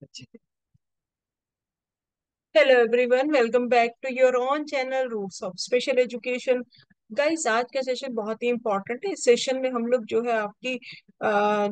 अच्छा। Hello everyone, welcome back to your own channel roots of special education. Guys, आज का session बहुत ही important है। इस सेशन में हम लोग जो है आपकी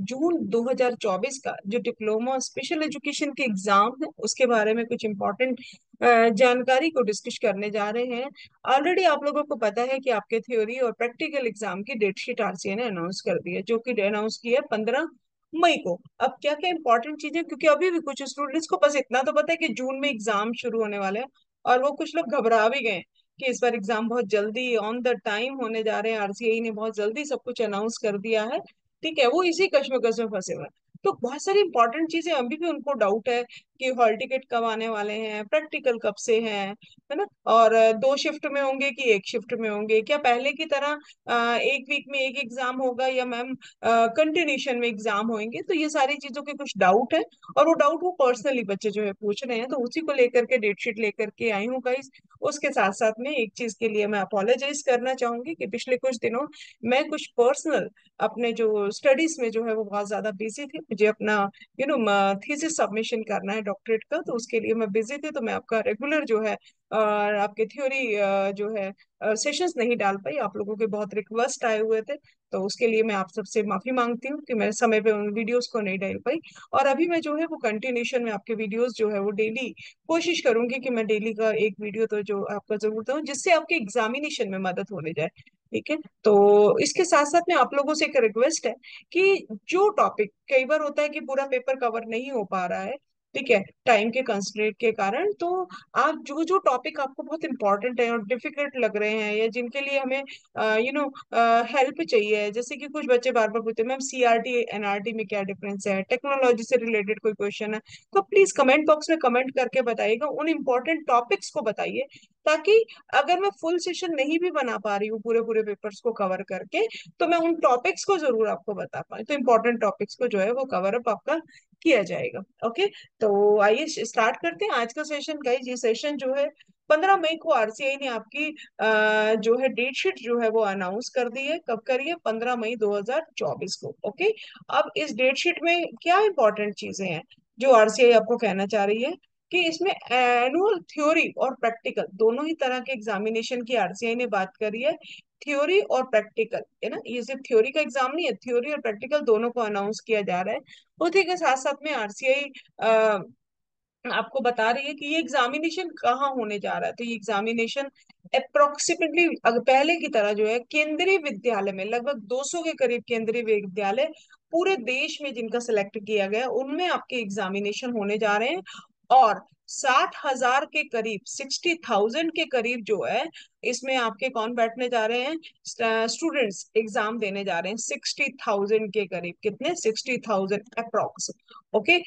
जून 2024 का जो डिप्लोमा स्पेशल एजुकेशन के एग्जाम है उसके बारे में कुछ इंपॉर्टेंट जानकारी को डिस्कस करने जा रहे हैं। ऑलरेडी आप लोगों को पता है कि आपके थ्योरी और प्रैक्टिकल एग्जाम की डेट शीट आरसीए ने अनाउंस कर दी है, जो कि अनाउंस की है 15 मई को। अब क्या क्या इंपॉर्टेंट चीजें, क्योंकि अभी भी कुछ स्टूडेंट्स को बस इतना तो पता है कि जून में एग्जाम शुरू होने वाले हैं, और वो कुछ लोग घबरा भी गए कि इस बार एग्जाम बहुत जल्दी ऑन द टाइम होने जा रहे हैं, आरसीआई ने बहुत जल्दी सब कुछ अनाउंस कर दिया है। ठीक है, वो इसी कश्मकश में फंसे हुए हैं। तो बहुत सारी इंपॉर्टेंट चीजें अभी भी उनको डाउट है कि हॉल टिकट कब आने वाले हैं, प्रैक्टिकल कब से हैं, है ना। और दो शिफ्ट में होंगे कि एक शिफ्ट में होंगे, क्या पहले की तरह एक वीक में एक एग्जाम होगा, या मैम कंटिन्यूशन में एग्जाम होंगे। तो ये सारी चीजों के कुछ डाउट है, और वो डाउट वो पर्सनली बच्चे जो है पूछ रहे हैं, तो उसी को लेकर के डेट शीट लेकर के आई हूँ गाइस। उसके साथ साथ में एक चीज के लिए मैं अपोलोजाइज करना चाहूंगी कि पिछले कुछ दिनों मैं कुछ पर्सनल अपने जो स्टडीज में जो है वो बहुत ज्यादा बिजी थी। मुझे अपना थीसिस सबमिशन करना है डॉक्टरेट का, तो उसके लिए मैं बिजी थी। तो मैं आपका रेगुलर जो है आपके थ्योरी जो है सेशंस नहीं डाल पाई। आप लोगों के बहुत रिक्वेस्ट आए हुए थे, तो उसके लिए मैं आप सबसे माफी मांगती हूँ कि मैं समय पे उन वीडियोस को नहीं डाल पाई। और अभी मैं जो है वो कंटिन्यूशन में आपके वीडियोस जो है वो डेली कोशिश करूंगी कि मैं डेली का एक वीडियो तो जो आपका जरूर दूं, जिससे आपके एग्जामिनेशन में मदद होने जाए। ठीक है, तो इसके साथ साथ में आप लोगों से एक रिक्वेस्ट है कि जो टॉपिक, कई बार होता है कि पूरा पेपर कवर नहीं हो पा रहा है, ठीक है, टाइम के कंस्ट्रेंट के कारण, तो आप जो जो टॉपिक आपको बहुत इंपॉर्टेंट है और डिफिकल्ट लग रहे हैं, या जिनके लिए हमें हेल्प चाहिए, जैसे कि कुछ बच्चे बार बार पूछते हैं मैम सीआरटी एनआरटी में क्या डिफरेंस है, टेक्नोलॉजी से रिलेटेड कोई क्वेश्चन है, तो प्लीज कमेंट बॉक्स में कमेंट करके बताइएगा, उन इंपॉर्टेंट टॉपिक्स को बताइए, ताकि अगर मैं फुल सेशन नहीं भी बना पा रही हूँ पूरे पूरे पेपर्स को कवर करके, तो मैं उन टॉपिक्स को जरूर आपको बता पाऊँ, तो इंपॉर्टेंट टॉपिक्स को जो है वो कवर अप आपका किया जाएगा। ओके, तो आइए स्टार्ट करते हैं आज का सेशन। गाइस, ये सेशन जो है 15 मई को आरसीआई ने आपकी जो है डेट शीट जो है वो अनाउंस कर दी है। कब करी है? 15 मई 2024 को। ओके, अब इस डेट शीट में क्या इंपॉर्टेंट चीजें हैं जो आरसीआई आपको कहना चाह रही है कि इसमें एनुअल थ्योरी और प्रैक्टिकल दोनों ही तरह के एग्जामिनेशन की आरसीआई ने बात करी है। थ्योरी और प्रैक्टिकल है ना, ये सिर्फ थ्योरी का एग्जाम नहीं है, थ्योरी और प्रैक्टिकल दोनों को अनाउंस किया जा रहा है। उसी के साथ साथ में आरसीआई आपको बता रही है कि ये एग्जामिनेशन कहाँ होने जा रहा है। तो ये एग्जामिनेशन अप्रोक्सीमेटली पहले की तरह जो है केंद्रीय विद्यालय में, लगभग 200 के करीब केंद्रीय विद्यालय पूरे देश में जिनका सिलेक्ट किया गया, उनमें आपके एग्जामिनेशन होने जा रहे हैं। और 60,000 के करीब, 60,000 के करीब जो है, इसमें आपके कौन बैठने जा रहे हैं? स्टूडेंट्स एग्जाम देने जा रहे हैं। 60,000 के करीब, कितने? 60,000 अप्रोक्स। ओके,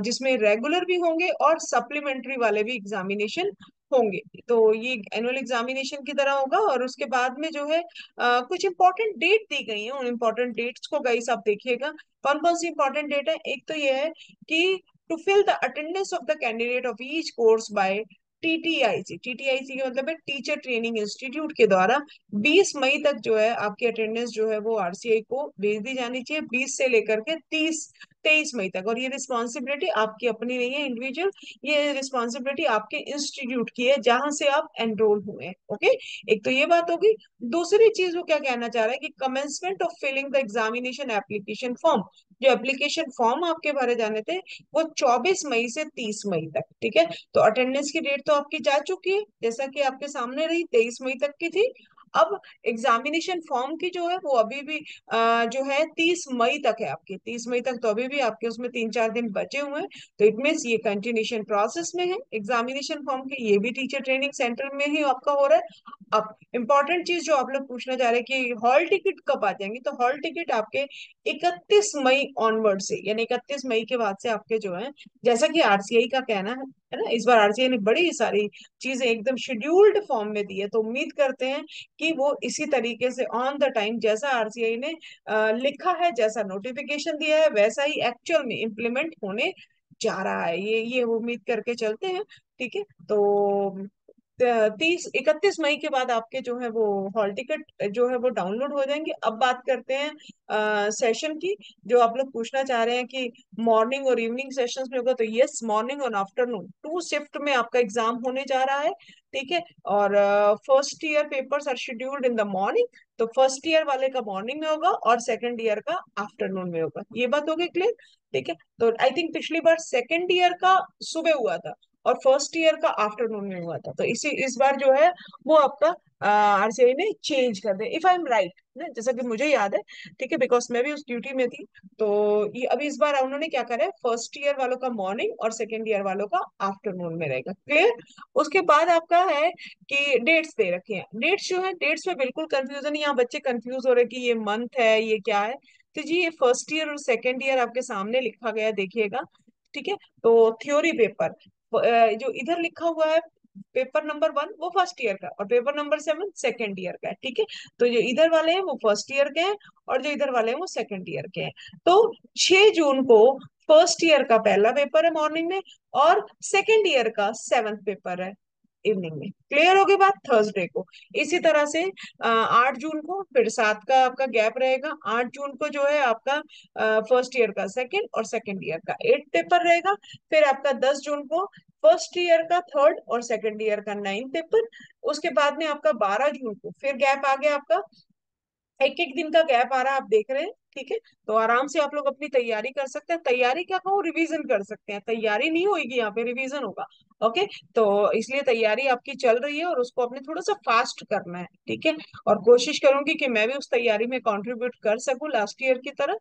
जिसमें रेगुलर भी होंगे और सप्लीमेंट्री वाले भी एग्जामिनेशन होंगे। तो ये एनुअल एग्जामिनेशन की तरह होगा। और उसके बाद में जो है कुछ इंपॉर्टेंट डेट दी गई है, उन इंपॉर्टेंट डेट्स को गाइस आप देखिएगा। कौन कौन सी इंपॉर्टेंट डेट है? एक तो ये है कि to fill the attendance of the candidate of each course by TTIC. TTIC का मतलब है टीचर ट्रेनिंग इंस्टीट्यूट के द्वारा 20 मई तक जो है आपकी अटेंडेंस जो है वो आरसीआई को भेज दी जानी चाहिए, 20 से लेकर के 23 मई तक। और ये रिस्पॉन्सिबिलिटी आपकी अपनी नहीं है इंडिविजुअल, ये रिस्पॉन्सिबिलिटी आपके इंस्टीट्यूट की है जहां से आप एनरोल हुए हैं। ओके, एक तो ये बात होगी। दूसरी चीज वो क्या कहना चाह रहा है कि commencement of filling the examination application form, जो एप्लीकेशन फॉर्म आपके भरे जाने थे वो 24 मई से 30 मई तक। ठीक है, तो अटेंडेंस की डेट तो आपकी जा चुकी है, जैसा कि आपके सामने रही, 23 मई तक की थी। अब एग्जामिनेशन फॉर्म की जो है वो अभी भी जो है 30 मई तक है आपकी, 30 मई तक, तो अभी भी आपके उसमें 3-4 दिन बचे हुए हैं। तो इट मीन्स ये कंटिन्यूशन प्रोसेस में है एग्जामिनेशन फॉर्म के, ये भी टीचर ट्रेनिंग सेंटर में ही आपका हो रहा है। अब इंपॉर्टेंट चीज जो आप लोग पूछना चाह रहे हैं कि हॉल टिकट कब आ जाएंगी, तो हॉल टिकट आपके 31 मई ऑनवर्ड से, यानी 31 मई के बाद से आपके जो है, जैसा कि आरसीआई का कहना है ना, इस बार आरसीआई ने बड़ी सारी चीजें एकदम शेड्यूल्ड फॉर्म में दी है, तो उम्मीद करते हैं कि वो इसी तरीके से ऑन द टाइम, जैसा आरसीआई ने लिखा है, जैसा नोटिफिकेशन दिया है, वैसा ही एक्चुअल में इम्प्लीमेंट होने जा रहा है। ये उम्मीद करके चलते हैं। ठीक है, तो 31 मई के बाद आपके जो है वो हॉल टिकट जो है वो डाउनलोड हो जाएंगे। अब बात करते हैं सेशन की, जो आप लोग पूछना चाह रहे हैं कि मॉर्निंग और इवनिंग सेशंस में होगा। तो यस, मॉर्निंग और आफ्टरनून 2 शिफ्ट में आपका एग्जाम होने जा रहा है। ठीक है। और first year papers are scheduled in the morning. तो फर्स्ट ईयर वाले का मॉर्निंग में होगा और सेकंड ईयर का आफ्टरनून में होगा। ये बात हो गई क्लियर? ठीक है। तो आई थिंक पिछली बार सेकंड ईयर का सुबह हुआ था और फर्स्ट ईयर का आफ्टरनून में हुआ था। तो इस बार जो है वो आपका आरसीआई ने चेंज कर दे, इफ आई एम राइट ना, जैसा कि मुझे याद है। ठीक है, बिकॉज मैं भी उस ड्यूटी में थी। तो ये अभी इस बार उन्होंने क्या करा है, फर्स्ट ईयर वालों का मॉर्निंग और सेकेंड ईयर वालों का आफ्टरनून में रहेगा। क्लियर? उसके बाद आपका है कि डेट्स दे रखे हैं। डेट्स जो है, डेट्स में बिल्कुल कंफ्यूजन, यहाँ बच्चे कंफ्यूज हो रहे हैं कि ये मंथ है ये क्या है। तो जी ये फर्स्ट ईयर और सेकेंड ईयर आपके सामने लिखा गया है, देखिएगा। ठीक है। तो थ्योरी पेपर जो इधर लिखा हुआ है, पेपर नंबर 1 वो फर्स्ट ईयर का और पेपर नंबर 7 सेकेंड ईयर का है। ठीक है। तो जो इधर वाले हैं वो फर्स्ट ईयर के हैं और जो इधर वाले हैं वो सेकेंड ईयर के हैं। तो 6 जून को फर्स्ट ईयर का पहला पेपर है मॉर्निंग में, और सेकेंड ईयर का 7th पेपर है इवनिंग में। क्लियर हो गई बात? थर्सडे को। इसी तरह से 8 जून को फिर 7 का आपका गैप रहेगा। 8 जून को जो है आपका फर्स्ट ईयर का सेकंड और सेकंड ईयर का 8th पेपर रहेगा। फिर आपका 10 जून को फर्स्ट ईयर का थर्ड और सेकंड ईयर का 9th पेपर। उसके बाद में आपका 12 जून को फिर गैप आ गया आपका, एक एक दिन का गैप आ रहा है, आप देख रहे हैं। ठीक है। तो आराम से आप लोग अपनी तैयारी कर सकते हैं। तैयारी क्या कहूँ, रिवीजन कर सकते हैं। तैयारी नहीं होगी यहाँ पे, रिवीजन होगा। ओके। तो इसलिए तैयारी आपकी चल रही है और उसको आपने थोड़ा सा फास्ट करना है। ठीक है। और कोशिश करूंगी कि मैं भी उस तैयारी में कंट्रीब्यूट कर सकूं लास्ट ईयर की तरह।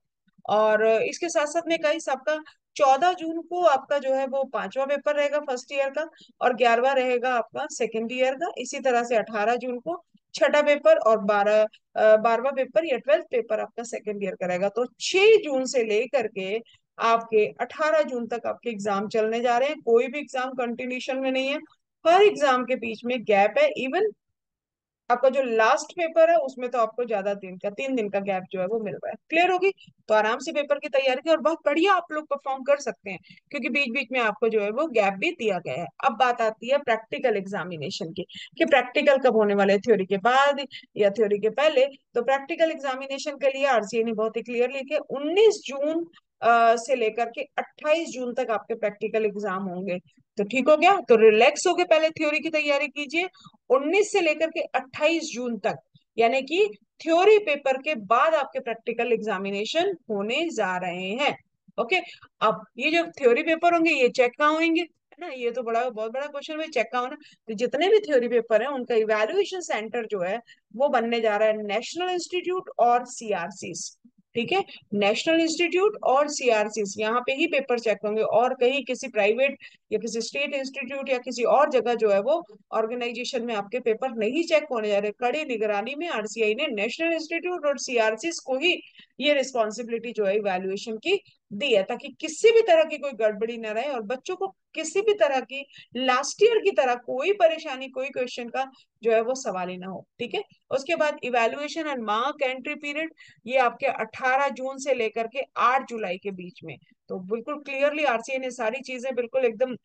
और इसके साथ साथ में कई आपका 14 जून को आपका जो है वो पांचवा पेपर रहेगा फर्स्ट ईयर का, और 11वां रहेगा आपका सेकेंड ईयर का। इसी तरह से 18 जून को छठा पेपर, और 12वां पेपर या 12th पेपर आपका सेकेंड ईयर का रहेगा। तो 6 जून से लेकर के आपके 18 जून तक आपके एग्जाम चलने जा रहे हैं। कोई भी एग्जाम कंटिन्यूशन में नहीं है, हर एग्जाम के बीच में गैप है। इवन आपका जो लास्ट पेपर है उसमें तो आपको ज्यादा दिन का 3 दिन का गैप जो है वो मिल रहा है। क्लियर होगी? तो आराम से पेपर की तैयारी की और बहुत बढ़िया आप लोग परफॉर्म कर सकते हैं, क्योंकि बीच बीच में आपको जो है वो गैप भी दिया गया है। अब बात आती है प्रैक्टिकल एग्जामिनेशन की, कि प्रैक्टिकल कब होने वाले, थ्योरी के बाद या थ्योरी के पहले। तो प्रैक्टिकल एग्जामिनेशन के लिए आरसीए ने बहुत ही क्लियरली लिखे, 19 जून से लेकर के 28 जून तक आपके प्रैक्टिकल एग्जाम होंगे। तो ठीक हो गया, तो रिलैक्स होके पहले थ्योरी की तैयारी कीजिए। 19 से लेकर के 28 जून तक, यानी कि थ्योरी पेपर के बाद आपके प्रैक्टिकल एग्जामिनेशन होने जा रहे हैं। ओके। अब ये जो थ्योरी पेपर होंगे ये चेक कहाँ होंगे, है ना? ये तो बड़ा बहुत बड़ा क्वेश्चन है, चेक कहाँ होना। तो जितने भी थ्योरी पेपर है उनका इवेल्युएशन सेंटर जो है वो बनने जा रहा है नेशनल इंस्टीट्यूट और सीआरसी। ठीक है। नेशनल इंस्टीट्यूट और सीआरसीस, यहाँ पे ही पेपर चेक होंगे, और कहीं किसी प्राइवेट या किसी स्टेट इंस्टीट्यूट या किसी और जगह जो है वो ऑर्गेनाइजेशन में आपके पेपर नहीं चेक होने जा रहे। कड़ी निगरानी में आरसीआई ने नेशनल इंस्टीट्यूट और सीआरसीस को ही ये रिस्पॉन्सिबिलिटी जो है इवैल्यूएशन की दी है, ताकि किसी भी तरह की कोई गड़बड़ी न रहे और बच्चों को किसी भी तरह की लास्ट ईयर की तरह कोई परेशानी, कोई क्वेश्चन का जो है वो सवाल ही ना हो। ठीक है। उसके बाद evaluation and mark entry period, ये आपके 18 जून से लेकर के 8 जुलाई के बीच में। तो बिल्कुल क्लियरली आरसीए ने सारी चीजें बिल्कुल एकदम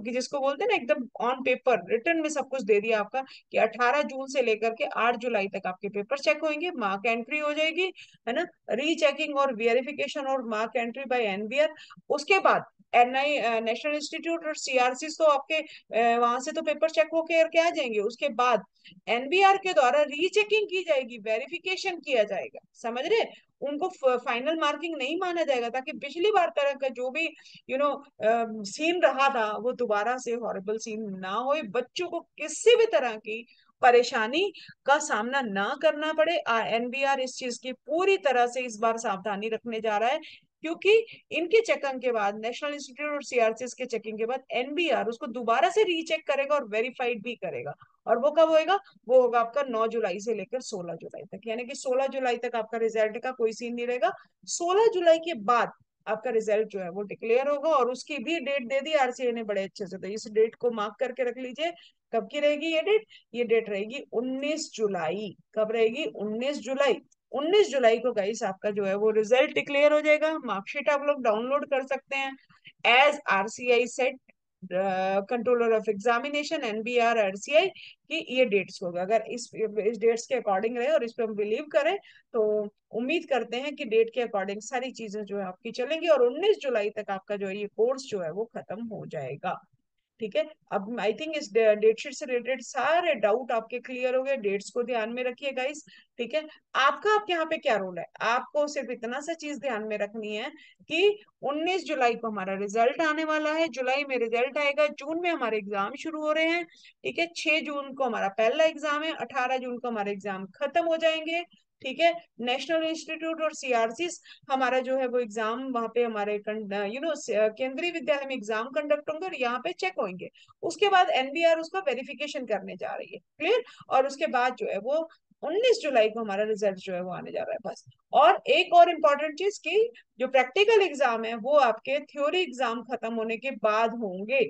जिसको बोलते हैं ना एकदम ऑन पेपर रिटर्न में सब कुछ दे दिया आपका, कि 18 जून से लेकर के 8 जुलाई तक आपके पेपर चेक होंगे, मार्क एंट्री हो जाएगी, है ना? रीचेकिंग और वेरिफिकेशन और मार्क एंट्री बाय एनबीआर। उसके बाद एनआई नेशनल इंस्टीट्यूट और सीआरसी तो आपके वहां से तो पेपर चेक होके के आ जाएंगे। उसके बाद एनबीआर के द्वारा रीचेकिंग की जाएगी, वेरिफिकेशन किया जाएगा। समझ रहे? उनको फाइनल मार्किंग नहीं माना जाएगा, ताकि पिछली बार तरह का जो भी सीन रहा था वो दोबारा से हॉरिबल सीन ना हो, बच्चों को किसी भी तरह की परेशानी का सामना ना करना पड़े। एनबीआर इस चीज की पूरी तरह से इस बार सावधानी रखने जा रहा है, क्योंकि इनके चेकिंग के बाद, नेशनल इंस्टीट्यूट और सीआरसीएस के चेकिंग के बाद एनबीआर उसको दोबारा से रीचेक करेगा और वेरीफाइड भी करेगा। और वो कब होएगा? वो होगा आपका 9 जुलाई से लेकर 16 जुलाई तक, यानी कि 16 जुलाई तक आपका रिजल्ट का कोई सीन नहीं रहेगा। 16 जुलाई के बाद आपका रिजल्ट जो है वो डिक्लेयर होगा, और उसकी भी डेट दे दी आरसीए ने बड़े अच्छे से। तो इस डेट को मार्क करके रख लीजिए। कब की रहेगी ये डेट? ये डेट रहेगी 19 जुलाई। कब रहेगी? 19 जुलाई। 19 जुलाई को गाइस आपका जो है वो रिजल्ट डिक्लेयर हो जाएगा। मार्कशीट आप लोग डाउनलोड कर सकते हैं। As RCI set, controller of examination, NBR, RCI, कि ये डेट्स होगा। अगर इस डेट्स के अकॉर्डिंग रहे और इस पे हम बिलीव करें तो उम्मीद करते हैं कि डेट के अकॉर्डिंग सारी चीजें जो है आपकी चलेंगी और 19 जुलाई तक आपका जो ये कोर्स जो है वो खत्म हो जाएगा। ठीक है। अब आई थिंक इस डेट शीट से रिलेटेड सारे डाउट आपके क्लियर हो गए। डेट्स को ध्यान में रखिए गाइस। ठीक है। आपका यहाँ पे क्या रोल है, आपको सिर्फ इतना सा चीज ध्यान में रखनी है कि 19 जुलाई को हमारा रिजल्ट आने वाला है। जुलाई में रिजल्ट आएगा, जून में हमारे एग्जाम शुरू हो रहे हैं। ठीक है। 6 जून को हमारा पहला एग्जाम है, 18 जून को हमारे एग्जाम खत्म हो जाएंगे। ठीक है। नेशनल इंस्टीट्यूट और सीआरसी हमारा जो है वो एग्जाम वहां पे हमारे केंद्रीय विद्यालय में एग्जाम कंडक्ट होंगे और यहाँ पे चेक होंगे। उसके बाद एनबीआर उसका वेरिफिकेशन करने जा रही है। क्लियर। और उसके बाद जो है वो 19 जुलाई को हमारा रिजल्ट जो है वो आने जा रहा है बस। और एक और इम्पॉर्टेंट चीज की जो प्रैक्टिकल एग्जाम है वो आपके थ्योरी एग्जाम खत्म होने के बाद होंगे।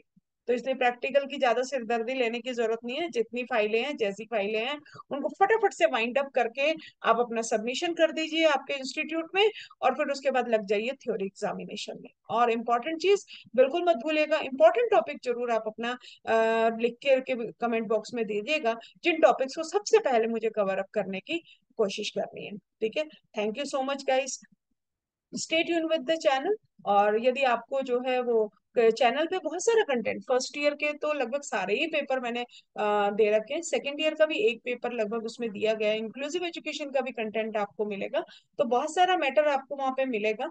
तो इसलिए प्रैक्टिकल की ज्यादा सिरदर्दी लेने की जरूरत नहीं है। जितनी फाइलें हैं, जैसी फाइलें हैं, उनको फटाफट से वाइंड अप करके आप अपना सबमिशन कर दीजिए आपके इंस्टीट्यूट में और फिर उसके बाद लग जाइए थ्योरी एग्जामिनेशन में। और इम्पोर्टेंट चीज बिल्कुल मत भूलिएगा, इंपॉर्टेंट टॉपिक जरूर आप अपना लिख के कमेंट बॉक्स में दीजिएगा जिन टॉपिक्स को सबसे पहले मुझे कवर अप करने की कोशिश करनी है। ठीक है। Thank you so much guys. Stay tune with the channel. और यदि आपको जो है वो चैनल पे बहुत सारा कंटेंट, फर्स्ट ईयर के तो लगभग सारे ही पेपर मैंने दे रखे हैं, सेकंड ईयर का भी एक पेपर लगभग उसमें दिया गया है, इंक्लूसिव एजुकेशन का भी कंटेंट आपको मिलेगा। तो बहुत सारा मैटर आपको वहां पे मिलेगा।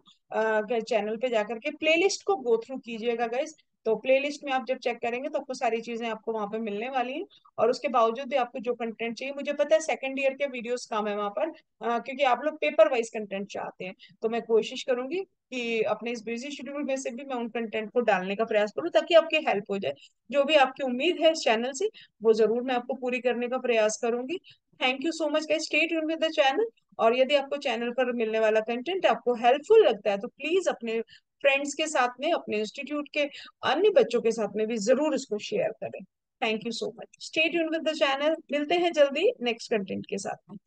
चैनल पे जाकर के प्लेलिस्ट को गो थ्रू कीजिएगा गाइस। तो प्लेलिस्ट में आप जब चेक करेंगे तो आपको सारी चीजें आपको वहां पे मिलने वाली हैं। और उसके बावजूद भी आपको जो कंटेंट चाहिए, मुझे पता है सेकंड ईयर के वीडियोस कम है वहां पर, क्योंकि आप लोग पेपर वाइज कंटेंट चाहते हैं। तो मैं कोशिश करूंगी कि अपने इस बिजी शेड्यूल में से भी मैं उन कंटेंट को डालने का प्रयास करूं ताकि आपकी हेल्प हो जाए। जो भी आपकी उम्मीद है इस चैनल से वो जरूर मैं आपको पूरी करने का प्रयास करूंगी। Thank you so much guys. Stay tune with the channel. और यदि आपको चैनल पर मिलने वाला कंटेंट आपको हेल्पफुल लगता है तो प्लीज अपने फ्रेंड्स के साथ में, अपने इंस्टीट्यूट के अन्य बच्चों के साथ में भी जरूर इसको शेयर करें। Thank you so much. Stay tune with the channel. मिलते हैं जल्दी नेक्स्ट कंटेंट के साथ में।